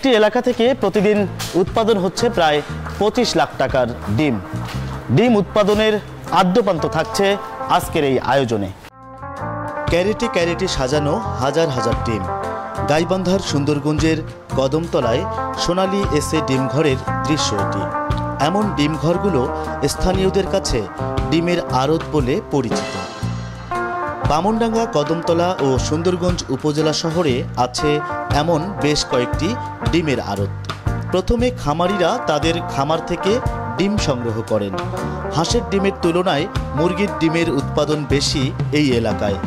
একটি এলাকা থেকে প্রতিদিন উৎপাদন হচ্ছে প্রায় 25 লাখ টাকার ডিম। ডিম উৎপাদনের আদ্যপান্ত থাকছে আজকের এই আয়োজনে। ক্যারেটে ক্যারেটে সাজানো হাজার হাজার ডিম। গাইবান্ধার সুন্দরগঞ্জের কদমতলায় সোনালী এসে ডিমঘরের দৃশ্য এটি। এমন ডিমঘরগুলো স্থানীয়দের কাছে ডিমের আড়ত বলে পরিচিত। বামনডাঙ্গা, কদমতলা ও সুন্দরগঞ্জ উপজেলা শহরে আছে এমন বেশ কয়েকটি ডিমের আড়ত। প্রথমে খামারিরা তাদের খামার থেকে ডিম সংগ্রহ করেন। হাঁসের ডিমের তুলনায় মুরগির ডিমের উৎপাদন বেশি এই এলাকায়।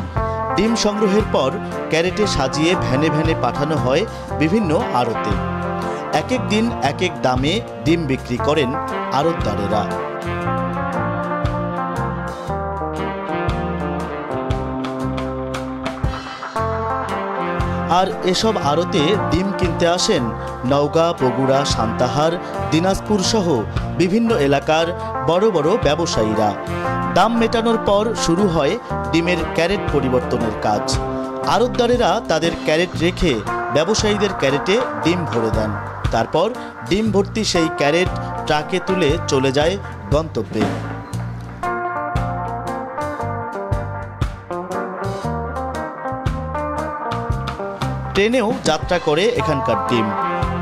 ডিম সংগ্রহের পর ক্যারেটে সাজিয়ে ভ্যানে ভ্যানে পাঠানো হয় বিভিন্ন আড়তে। এক এক দিন এক এক দামে ডিম বিক্রি করেন আড়তদারেরা। আর এসব আড়তে ডিম কিনতে আসেন নওগাঁ, বগুড়া, সান্তাহার, দিনাজপুর সহ বিভিন্ন এলাকার বড় বড় ব্যবসায়ীরা। দাম মেটানোর পর শুরু হয় ডিমের ক্যারেট পরিবর্তনের কাজ। আড়তদারেরা তাদের ক্যারেট রেখে ব্যবসায়ীদের ক্যারেটে ডিম ভরে দেন। তারপর ডিম ভর্তি সেই ক্যারেট ট্রাকে তুলে চলে যায় গন্তব্যে। ট্রেনেও যাত্রা করে এখানকার ডিম।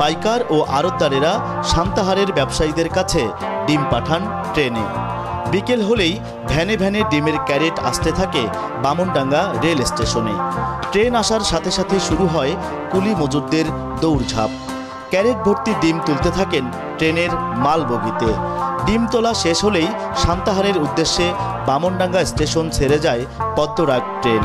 পাইকার ও আড়তদারেরা সান্তাহারের ব্যবসায়ীদের কাছে ডিম পাঠান ট্রেনে। বিকেল হলেই ভ্যানে ভ্যানে ডিমের ক্যারেট আসতে থাকে বামনডাঙ্গা রেল স্টেশনে। ট্রেন আসার সাথে সাথে শুরু হয় কুলি মজুরদের দৌড়ঝাঁপ। ক্যারেট ভর্তি ডিম তুলতে থাকেন ট্রেনের মালবগিতে। ডিম তোলা শেষ হলেই সান্তাহারের উদ্দেশ্যে বামনডাঙ্গা স্টেশন ছেড়ে যায় পদ্মরাগ ট্রেন।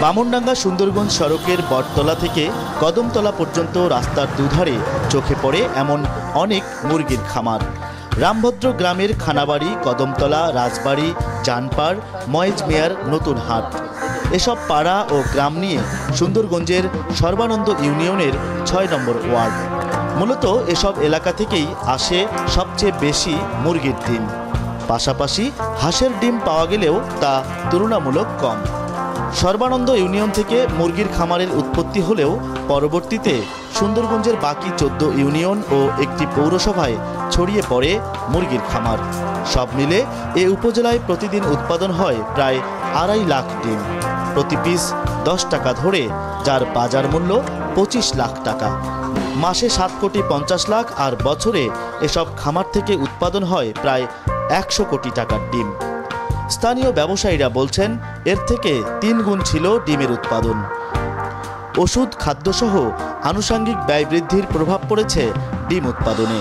বামনডাঙ্গা সুন্দরগঞ্জ সড়কের বটতলা থেকে কদমতলা পর্যন্ত রাস্তার দুধারে চোখে পড়ে এমন অনেক মুরগির খামার। রামভদ্র গ্রামের খানাবাড়ি, কদমতলা, রাজবাড়ি, জানপাড়, ময়েজ মিয়ার নতুন হাট, এসব পাড়া ও গ্রাম নিয়ে সুন্দরগঞ্জের সর্বানন্দ ইউনিয়নের ৬ নম্বর ওয়ার্ড। মূলত এসব এলাকা থেকেই আসে সবচেয়ে বেশি মুরগির ডিম। পাশাপাশি হাঁসের ডিম পাওয়া গেলেও তা তুলনামূলক কম। সর্বানন্দ ইউনিয়ন থেকে মুরগির খামারের উৎপত্তি হলেও পরবর্তীতে সুন্দরগঞ্জের বাকি 14 ইউনিয়ন ও একটি পৌরসভায় ছড়িয়ে পড়ে মুরগির খামার। সব মিলে এ উপজেলায় প্রতিদিন উৎপাদন হয় প্রায় 2.5 লাখ ডিম। প্রতি পিস 10 টাকা ধরে, যার বাজার মূল্য 25 লাখ টাকা। মাসে 7,50,00,000 আর বছরে এসব খামার থেকে উৎপাদন হয় প্রায় 100 কোটি টাকার ডিম। স্থানীয় ব্যবসায়ীরা বলছেন এর থেকে 3 গুণ ছিল ডিমের উৎপাদন। ওষুধ, খাদ্যসহ আনুষঙ্গিক ব্যয় বৃদ্ধির প্রভাব পড়েছে ডিম উৎপাদনে।